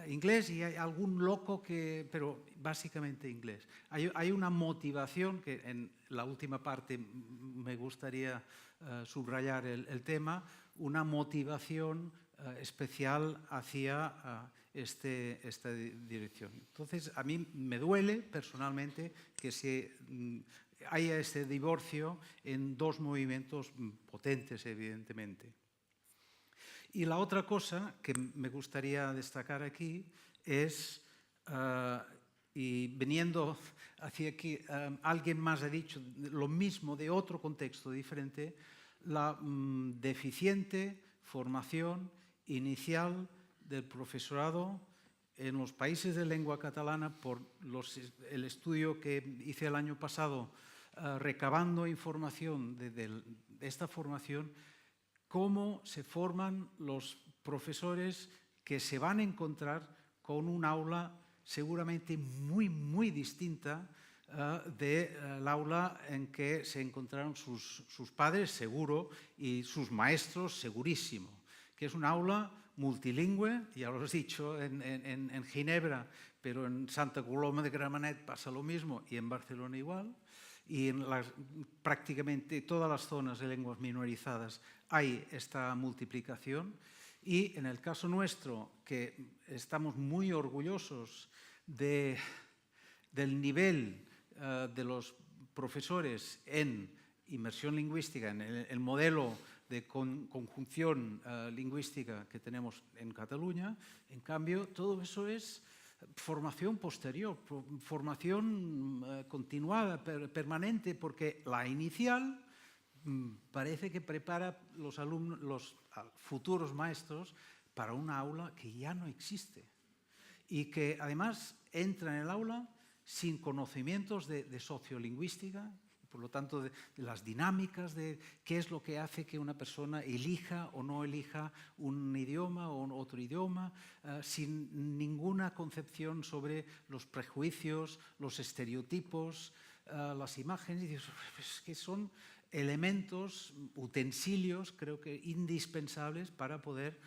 Inglés, y hay algún loco pero básicamente inglés. Hay una motivación que en la última parte me gustaría subrayar el tema, una motivación especial hacia esta dirección. Entonces, a mí me duele personalmente que haya este divorcio en dos movimientos potentes, evidentemente. Y la otra cosa que me gustaría destacar aquí es, y viniendo hacia aquí, alguien más ha dicho lo mismo de otro contexto diferente, la deficiente formación inicial del profesorado en los países de lengua catalana, por el estudio que hice el año pasado, recabando información de esta formación, cómo se forman los profesores que se van a encontrar con un aula seguramente muy, muy distinta del aula en que se encontraron sus padres, seguro, y sus maestros, segurísimo, que es un aula multilingüe, ya lo he dicho, en Ginebra, pero en Santa Coloma de Gramenet pasa lo mismo, y en Barcelona igual, y en prácticamente todas las zonas de lenguas minorizadas hay esta multiplicación, y en el caso nuestro, que estamos muy orgullosos de del nivel de los profesores en inmersión lingüística, en el modelo de conjunción lingüística que tenemos en Cataluña. En cambio, todo eso es formación posterior, formación continuada, permanente, porque la inicial parece que prepara los futuros maestros para una aula que ya no existe y que además entra en el aula sin conocimientos de sociolingüística, por lo tanto de las dinámicas de qué es lo que hace que una persona elija o no elija un idioma o otro idioma, sin ninguna concepción sobre los prejuicios, los estereotipos, las imágenes, que son elementos, utensilios, creo que indispensables para poder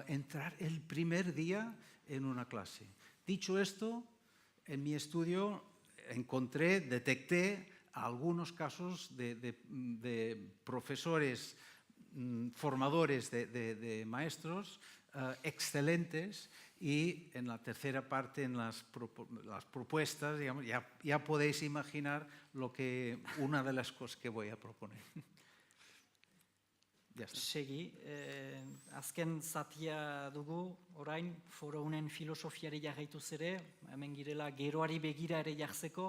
entrar el primer día en una clase. Dicho esto, en mi estudio detecté algunos casos de profesores formadores de maestros excelentes, y en la tercera parte, en las propuestas, digamos, ya podéis imaginar una de las cosas que voy a proponer. Ya está. Segi, azken zatia dugu, orain, forounen filosofiari jarraituz ere, hemen girela geroari begira ere jartzeko,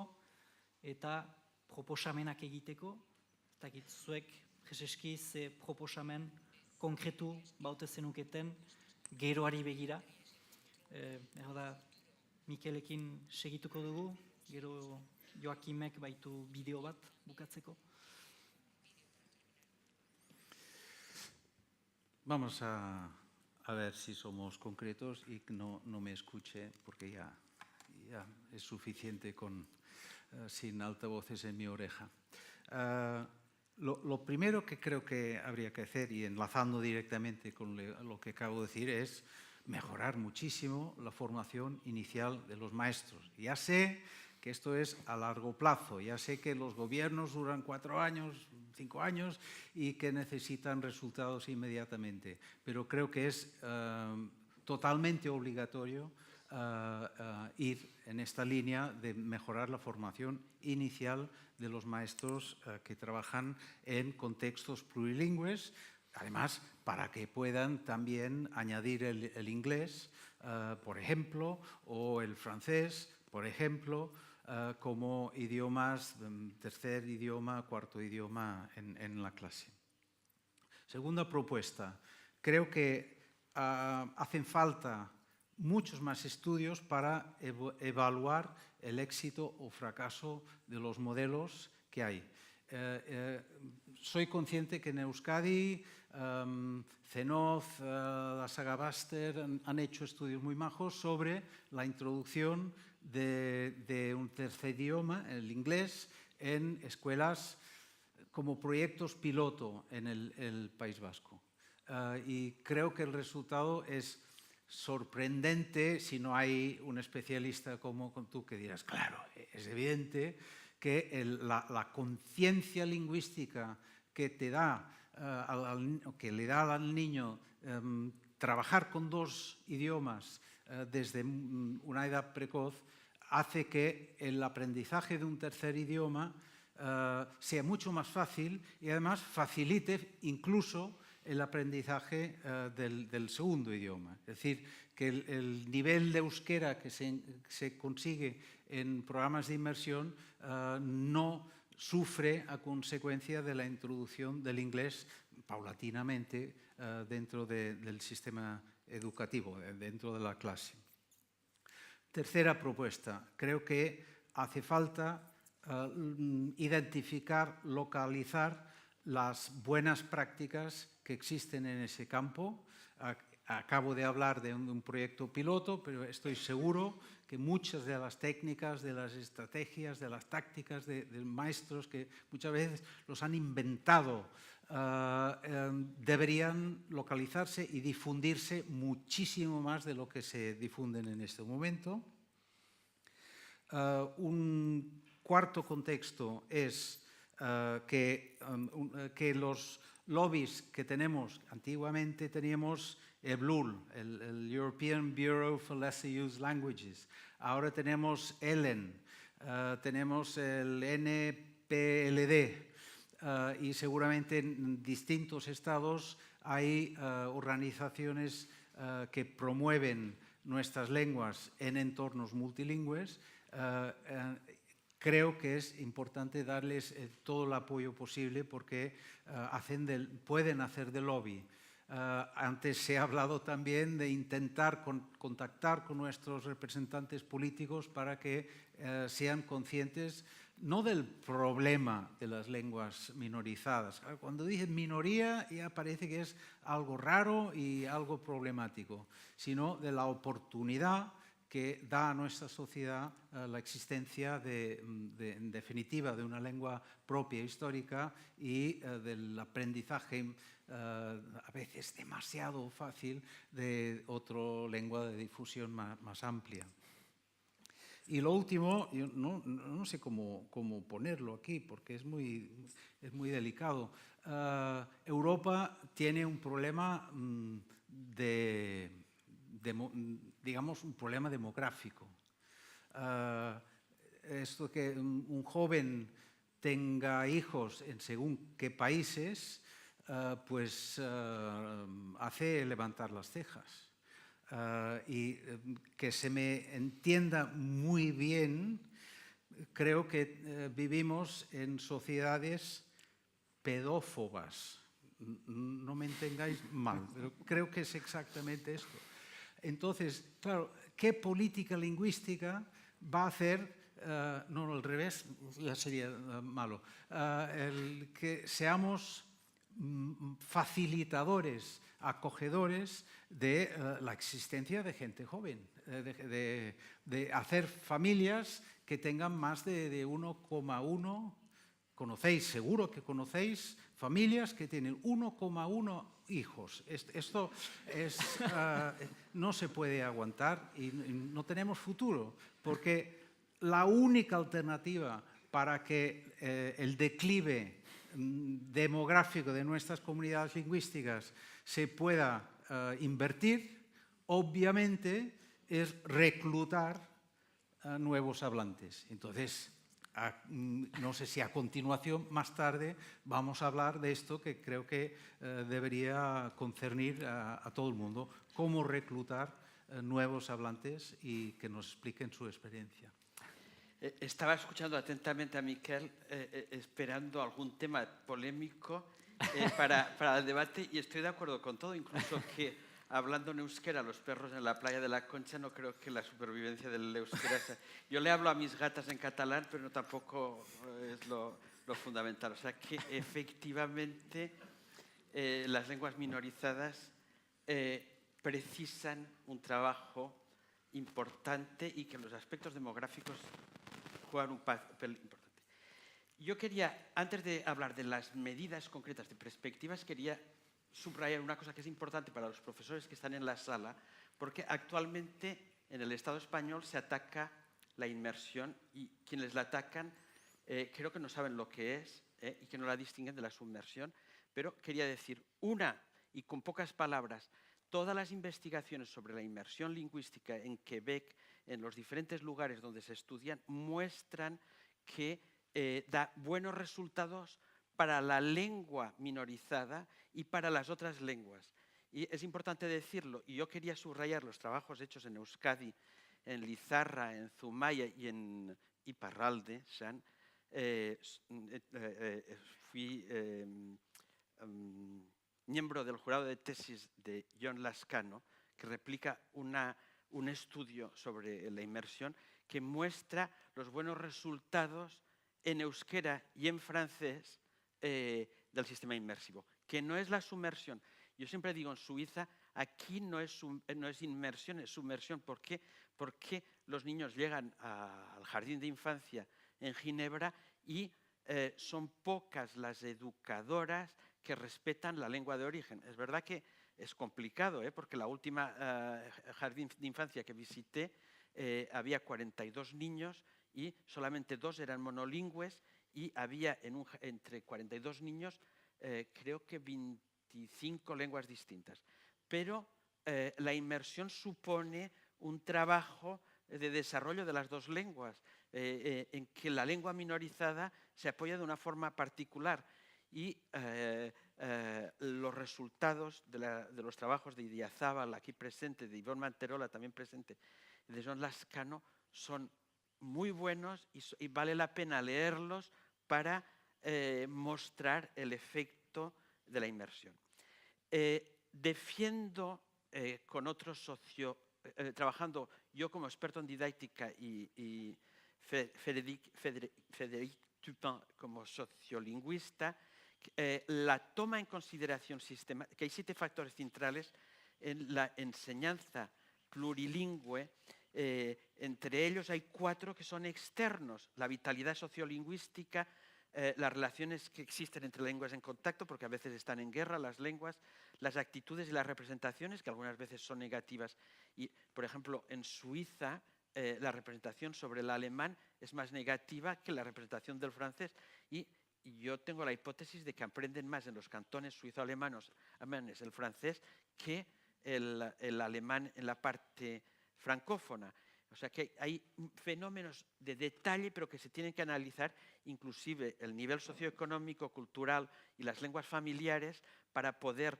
eta proposamenak egiteko, eta zuek, jeseski, ze proposamen konkretu baute zenuketen geroari begira. Da, Mikelekin segituko dugu, gero Joakimek baitu bideo bat bukatzeko. Vamos a ver si somos concretos y no me escuche, porque ya es suficiente sin altavoces en mi oreja. Lo primero que creo que habría que hacer, y enlazando directamente con lo que acabo de decir, es mejorar muchísimo la formación inicial de los maestros. Ya sé que esto es a largo plazo, ya sé que los gobiernos duran 4 años, 5 años y que necesitan resultados inmediatamente, pero creo que es totalmente obligatorio ir en esta línea de mejorar la formación inicial de los maestros que trabajan en contextos plurilingües, además para que puedan también añadir el inglés, por ejemplo, o el francés, por ejemplo, como idiomas, tercer idioma, cuarto idioma en la clase. Segunda propuesta, creo que hacen falta muchos más estudios para evaluar el éxito o fracaso de los modelos que hay. Soy consciente que en Euskadi, CENOZ, la Saga Baster han hecho estudios muy majos sobre la introducción de un tercer idioma, el inglés, en escuelas como proyectos piloto en el País Vasco. Y creo que el resultado es sorprendente si no hay un especialista como tú que dirás, claro, es evidente que la conciencia lingüística que te da, que le da al niño trabajar con 2 idiomas desde una edad precoz, hace que el aprendizaje de un tercer idioma sea mucho más fácil y además facilite incluso el aprendizaje del segundo idioma. Es decir, que el nivel de euskera que se consigue en programas de inmersión no sufre a consecuencia de la introducción del inglés paulatinamente dentro del sistema educativo, dentro de la clase. Tercera propuesta, creo que hace falta identificar, localizar las buenas prácticas que existen en ese campo. Acabo de hablar de un proyecto piloto, pero estoy seguro que muchas de las técnicas, de las estrategias, de las tácticas de maestros que muchas veces los han inventado, deberían localizarse y difundirse muchísimo más de lo que se difunden en este momento. Un cuarto contexto es que los lobbies que tenemos, antiguamente teníamos EBLUL, el European Bureau for Lesser Used Languages, ahora tenemos ELEN, tenemos el NPLD, y seguramente en distintos estados hay organizaciones que promueven nuestras lenguas en entornos multilingües. Creo que es importante darles todo el apoyo posible porque pueden hacer de lobby. Antes se ha hablado también de intentar contactar con nuestros representantes políticos para que sean conscientes no del problema de las lenguas minorizadas. Cuando dicen minoría ya parece que es algo raro y algo problemático, sino de la oportunidad que da a nuestra sociedad la existencia en definitiva de una lengua propia histórica y del aprendizaje a veces demasiado fácil de otra lengua de difusión más amplia. Y lo último, yo no sé cómo ponerlo aquí porque es muy delicado. Europa tiene un problema digamos, un problema demográfico. Esto que un joven tenga hijos en según qué países, pues hace levantar las cejas. Y que se me entienda muy bien, creo que vivimos en sociedades pedófobas. No me entendáis mal, pero creo que es exactamente esto. Entonces, claro, ¿qué política lingüística va a hacer? No, al revés, ya sería malo. Que seamos facilitadores, acogedores de la existencia de gente joven, de hacer familias que tengan más de 1,1. Conocéis, seguro que conocéis familias que tienen 1,1 hijos. Esto no se puede aguantar y no tenemos futuro, porque la única alternativa para que el declive demográfico de nuestras comunidades lingüísticas se pueda invertir, obviamente, es reclutar nuevos hablantes. Entonces, no sé si a continuación, más tarde, vamos a hablar de esto que creo que debería concernir a todo el mundo, cómo reclutar nuevos hablantes y que nos expliquen su experiencia. Estaba escuchando atentamente a Miquel, esperando algún tema polémico para el debate, y estoy de acuerdo con todo, incluso que hablando en euskera, los perros en la playa de la Concha, no creo que la supervivencia del euskera sea... Yo le hablo a mis gatas en catalán, pero tampoco es lo fundamental. O sea que efectivamente las lenguas minorizadas precisan un trabajo importante y que los aspectos demográficos juegan un papel importante. Yo quería, antes de hablar de las medidas concretas de perspectivas, quería subrayar una cosa que es importante para los profesores que están en la sala, porque actualmente en el Estado español se ataca la inmersión y quienes la atacan creo que no saben lo que es y que no la distinguen de la submersión, pero quería decir y con pocas palabras, todas las investigaciones sobre la inmersión lingüística en Quebec, en los diferentes lugares donde se estudian, muestran que da buenos resultados para la lengua minorizada y para las otras lenguas. Y es importante decirlo, y yo quería subrayar los trabajos hechos en Euskadi, en Lizarra, en Zumaya y en Iparralde. Fui miembro del jurado de tesis de John Lascano, que replica un estudio sobre la inmersión que muestra los buenos resultados en euskera y en francés del sistema inmersivo, que no es la sumersión. Yo siempre digo en Suiza, aquí no es inmersión, es sumersión. ¿Por qué? Porque los niños llegan al jardín de infancia en Ginebra y son pocas las educadoras que respetan la lengua de origen. Es verdad que es complicado, porque la última jardín de infancia que visité había 42 niños y solamente 2 eran monolingües y había entre 42 niños creo que 25 lenguas distintas. Pero la inmersión supone un trabajo de desarrollo de las dos lenguas. en que la lengua minorizada se apoya de una forma particular y los resultados de los trabajos de Idiazábal, aquí presente, de Ivonne Manterola, también presente, de John Lascano, son muy buenos y vale la pena leerlos para mostrar el efecto de la inmersión. Defiendo con otros trabajando yo como experto en didáctica y Frédéric Tupin como sociolingüista, la toma en consideración sistemática, que hay 7 factores centrales en la enseñanza plurilingüe. Entre ellos hay 4 que son externos: la vitalidad sociolingüística, las relaciones que existen entre lenguas en contacto, porque a veces están en guerra las lenguas, las actitudes y las representaciones, que algunas veces son negativas. Y, por ejemplo, en Suiza, la representación sobre el alemán es más negativa que la representación del francés, y yo tengo la hipótesis de que aprenden más en los cantones suizo-alemanes el francés que el alemán en la parte francófona. O sea que hay fenómenos de detalle, pero que se tienen que analizar, inclusive el nivel socioeconómico, cultural y las lenguas familiares, para poder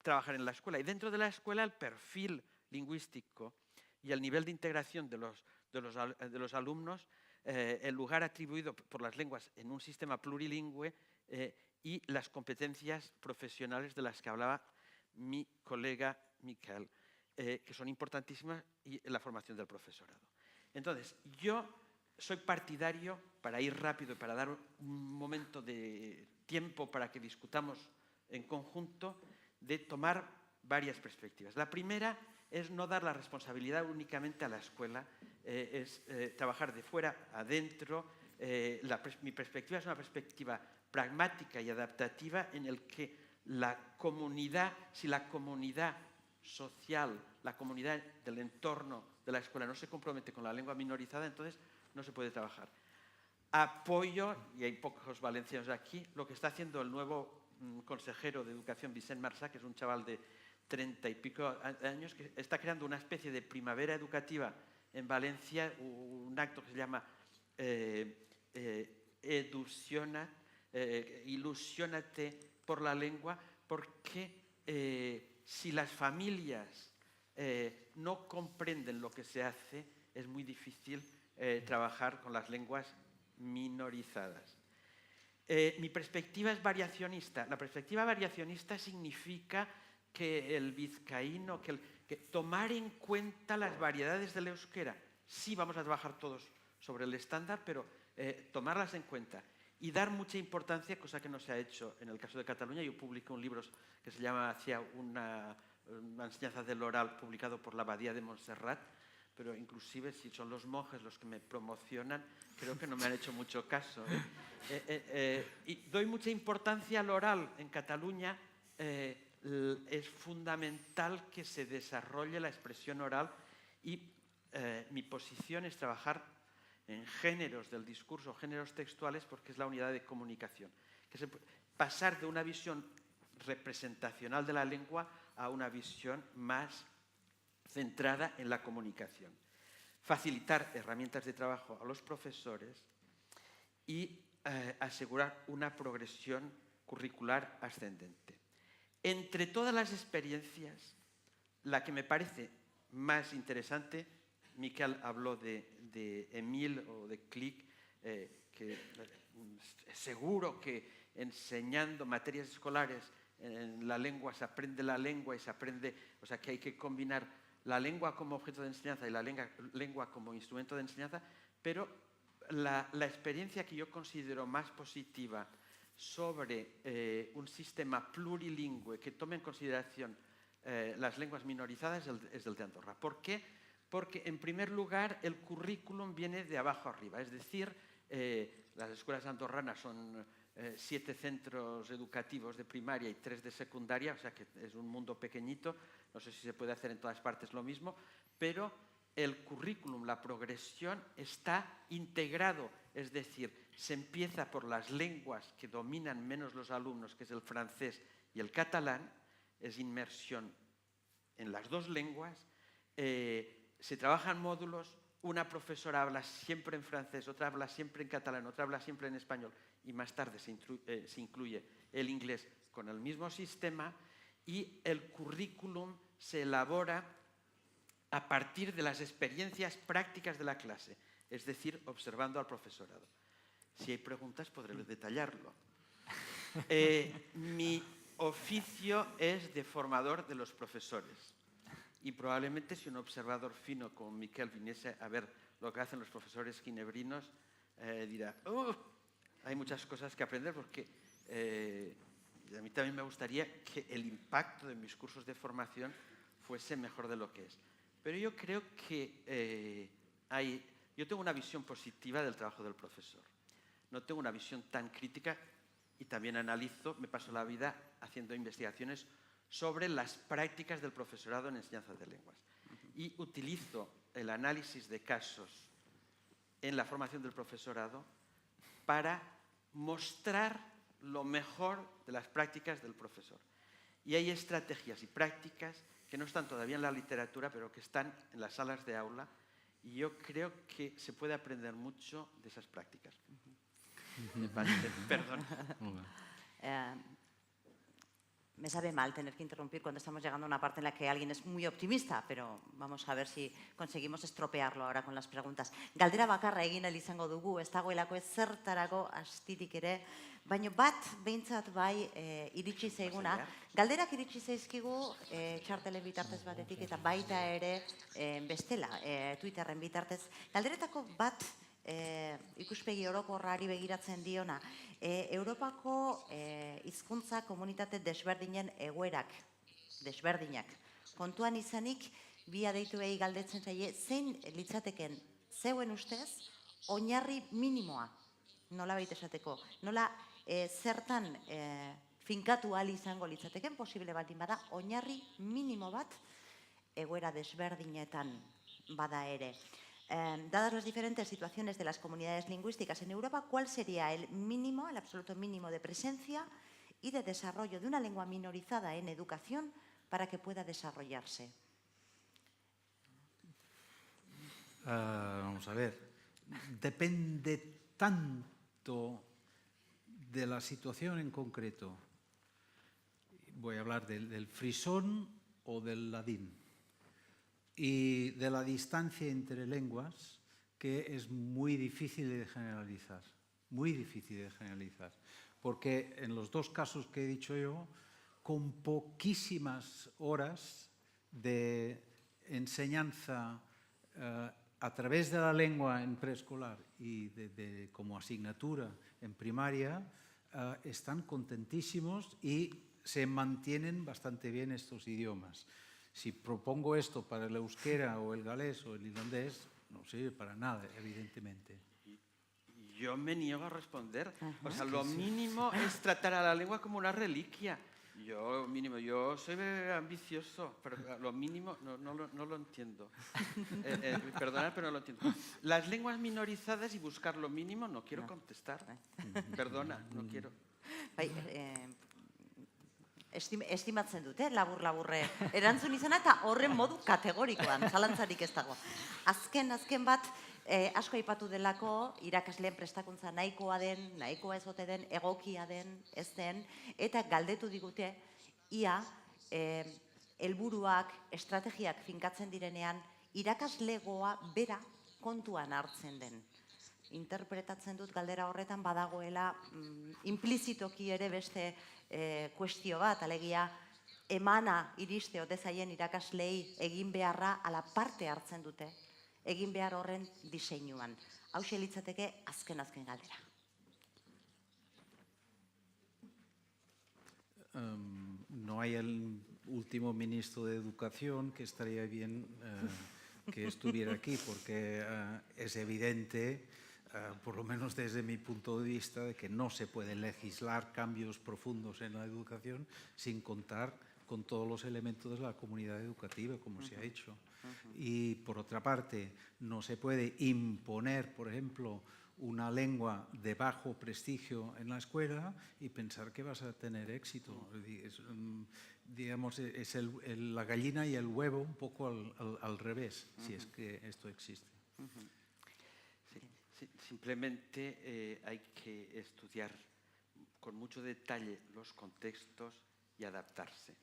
trabajar en la escuela. Y dentro de la escuela, el perfil lingüístico y el nivel de integración de los alumnos, el lugar atribuido por las lenguas en un sistema plurilingüe y las competencias profesionales de las que hablaba mi colega Miquel, que son importantísimas, y la formación del profesorado. Entonces, yo soy partidario, para ir rápido y para dar un momento de tiempo para que discutamos en conjunto, de tomar varias perspectivas. La primera es no dar la responsabilidad únicamente a la escuela, es trabajar de fuera a dentro. Mi perspectiva es una perspectiva pragmática y adaptativa en el que la comunidad, si la comunidad social, la comunidad del entorno de la escuela no se compromete con la lengua minorizada, entonces no se puede trabajar. Apoyo, y hay pocos valencianos aquí, lo que está haciendo el nuevo consejero de Educación, Vicent Marsá, que es un chaval de 30 y pico años, que está creando una especie de primavera educativa en Valencia, un acto que se llama Ilusiónate por la lengua, porque si las familias no comprenden lo que se hace, es muy difícil trabajar con las lenguas minorizadas. Mi perspectiva es variacionista. La perspectiva variacionista significa que el vizcaíno, que tomar en cuenta las variedades del euskera. Sí, vamos a trabajar todos sobre el estándar, pero tomarlas en cuenta y dar mucha importancia, cosa que no se ha hecho en el caso de Cataluña. Yo publiqué un libro que se llama Hacia una enseñanza del oral, publicado por la Abadía de Montserrat, pero inclusive si son los monjes los que me promocionan, creo que no me han hecho mucho caso. Y doy mucha importancia al oral. En Cataluña es fundamental que se desarrolle la expresión oral, y mi posición es trabajar en géneros del discurso, géneros textuales, porque es la unidad de comunicación. Pasar de una visión representacional de la lengua a una visión más centrada en la comunicación. Facilitar herramientas de trabajo a los profesores y asegurar una progresión curricular ascendente. Entre todas las experiencias, la que me parece más interesante, Miquel habló de Emil o de Click, que seguro que enseñando materias escolares en la lengua se aprende la lengua y se aprende, o sea que hay que combinar la lengua como objeto de enseñanza y la lengua como instrumento de enseñanza, pero la experiencia que yo considero más positiva sobre un sistema plurilingüe que tome en consideración las lenguas minorizadas es el de Andorra. ¿Por qué? Porque, en primer lugar, el currículum viene de abajo arriba, es decir, las escuelas andorranas son 7 centros educativos de primaria y 3 de secundaria, o sea que es un mundo pequeñito. No sé si se puede hacer en todas partes lo mismo, pero el currículum, la progresión está integrado, es decir, se empieza por las lenguas que dominan menos los alumnos, que es el francés y el catalán, es inmersión en las dos lenguas, se trabajan módulos, una profesora habla siempre en francés, otra habla siempre en catalán, otra habla siempre en español, y más tarde se incluye el inglés con el mismo sistema, y el currículum se elabora a partir de las experiencias prácticas de la clase, es decir, observando al profesorado. Si hay preguntas, podré detallarlo. Mi oficio es de formador de los profesores. Y probablemente si un observador fino como Miquel viniese a ver lo que hacen los profesores ginebrinos, dirá, hay muchas cosas que aprender porque a mí también me gustaría que el impacto de mis cursos de formación fuese mejor de lo que es. Pero yo creo que yo tengo una visión positiva del trabajo del profesor. No tengo una visión tan crítica y también analizo, me paso la vida haciendo investigaciones sobre las prácticas del profesorado en enseñanza de lenguas. Y utilizo el análisis de casos en la formación del profesorado para mostrar lo mejor de las prácticas del profesor. Y hay estrategias y prácticas que no están todavía en la literatura, pero que están en las salas de aula, y yo creo que se puede aprender mucho de esas prácticas. Me parece, perdón. Me sabe mal tener que interrumpir cuando estamos llegando a una parte en la que alguien es muy optimista, pero vamos a ver si conseguimos estropearlo ahora con las preguntas. Galdera bakarra egin ahal izango dugu, ez dagoelako ezertarako astirik ere, baina bat behintzat bai iritsi zaiguna. Galderak iritsi zaizkigu txartelen bitartez batetik eta baita ere bestela, Twitterren bitartez. Galderetako bat ikuspegi orokorrari begiratzen diona, Europako hizkuntza komunitate desberdinen egoerak, desberdinak. Kontuan izanik, bi adeituei galdetzen zaie, zein litzateken zeuen ustez, oinarri minimoa, nola baita esateko, nola zertan finkatu ahal izango litzateken, posible baldin bada, oinarri minimo bat egoera desberdinetan bada ere. Dadas las diferentes situaciones de las comunidades lingüísticas en Europa, ¿cuál sería el mínimo, el absoluto mínimo de presencia y de desarrollo de una lengua minorizada en educación para que pueda desarrollarse? Vamos a ver, depende tanto de la situación en concreto. Voy a hablar del frisón o del ladín. Y de la distancia entre lenguas, que es muy difícil de generalizar, porque en los dos casos que he dicho yo, con poquísimas horas de enseñanza a través de la lengua en preescolar y como asignatura en primaria, están contentísimos y se mantienen bastante bien estos idiomas. Si propongo esto para el euskera o el galés o el irlandés, no sirve para nada, evidentemente. Yo me niego a responder. O sea, lo mínimo es tratar a la lengua como una reliquia. Yo soy ambicioso, pero lo mínimo no lo entiendo. Perdonad, pero no lo entiendo. Las lenguas minorizadas y buscar lo mínimo, no quiero contestar. Perdona, no quiero. Estimatzen dute, labur-laburre erantzun izana eta horren modu kategorikoan, zalantzarik ez dago. Azken bat, asko aipatu delako, irakasleen prestakuntza nahikoa den, nahikoa ez ote den, egokia den, ez den, eta galdetu digute, ia, helburuak, estrategiak finkatzen direnean, irakaslegoa bera kontuan hartzen den. Interpretatzen dut galdera horretan badagoela implizitoki ere beste kuestio bat, alegia emana iriste ote zaien irakaslei egin beharra ala parte hartzen dute, egin behar horren diseinuan. Hauxe litzateke azken galdera. No hay el último ministro de Educación que estaría bien que estuviera aquí, porque es evidente, por lo menos desde mi punto de vista, de que no se puede legislar cambios profundos en la educación sin contar con todos los elementos de la comunidad educativa, como se ha hecho. Y, por otra parte, no se puede imponer, por ejemplo, una lengua de bajo prestigio en la escuela y pensar que vas a tener éxito. Es la gallina y el huevo un poco al revés, si es que esto existe. Sí, simplemente hay que estudiar con mucho detalle los contextos y adaptarse.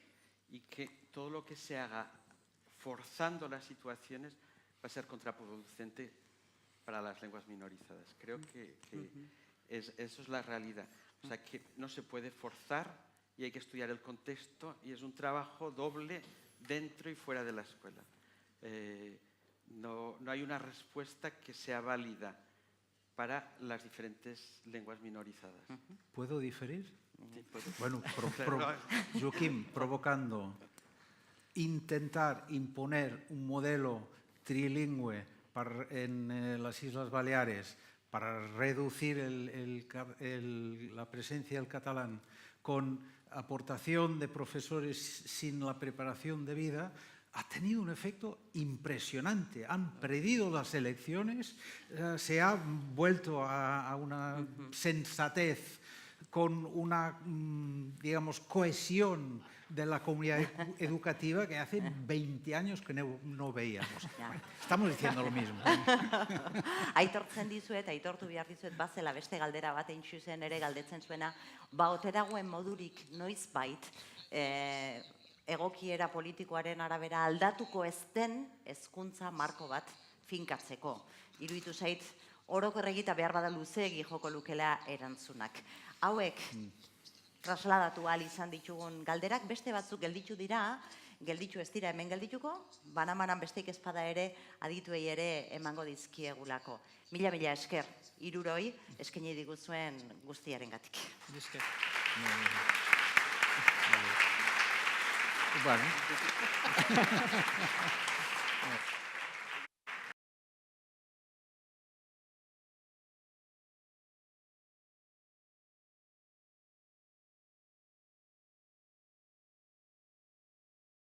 Y que todo lo que se haga forzando las situaciones va a ser contraproducente para las lenguas minorizadas. Creo que eso es la realidad. O sea, que no se puede forzar y hay que estudiar el contexto y es un trabajo doble dentro y fuera de la escuela. No hay una respuesta que sea válida para las diferentes lenguas minorizadas. ¿Puedo diferir? Sí, puede- Bueno, Claro. Joaquín, provocando, intentar imponer un modelo trilingüe en las Islas Baleares para reducir la presencia del catalán con aportación de profesores sin la preparación debida, ha tenido un efecto impresionante. Han perdido las elecciones, se ha vuelto a una sensatez con una, digamos, cohesión de la comunidad educativa que hace 20 años que no veíamos. Ja. Estamos diciendo lo mismo. Aitortzen dizuet, aitortu behar dizuet, bazela beste galdera bat egin zuzen ere galdetzen zuena, ote dagoen modurik noizbait, egokiera politikoaren arabera aldatuko ez den hezkuntza marko bat finkatzeko. Iruditu zait, orokorregi eta behar bada luzeegi joko lukela erantzunak. Hauek, trasladatu ahal izan ditugun galderak, beste batzuk gelditu dira, gelditu ez dira hemen geldituko, banamanan besteik ezpada ere, adituei ere emango dizkiegulako. Mila esker, hiruroi, eskaini diguzuen guztiarengatik. Esker. Bueno.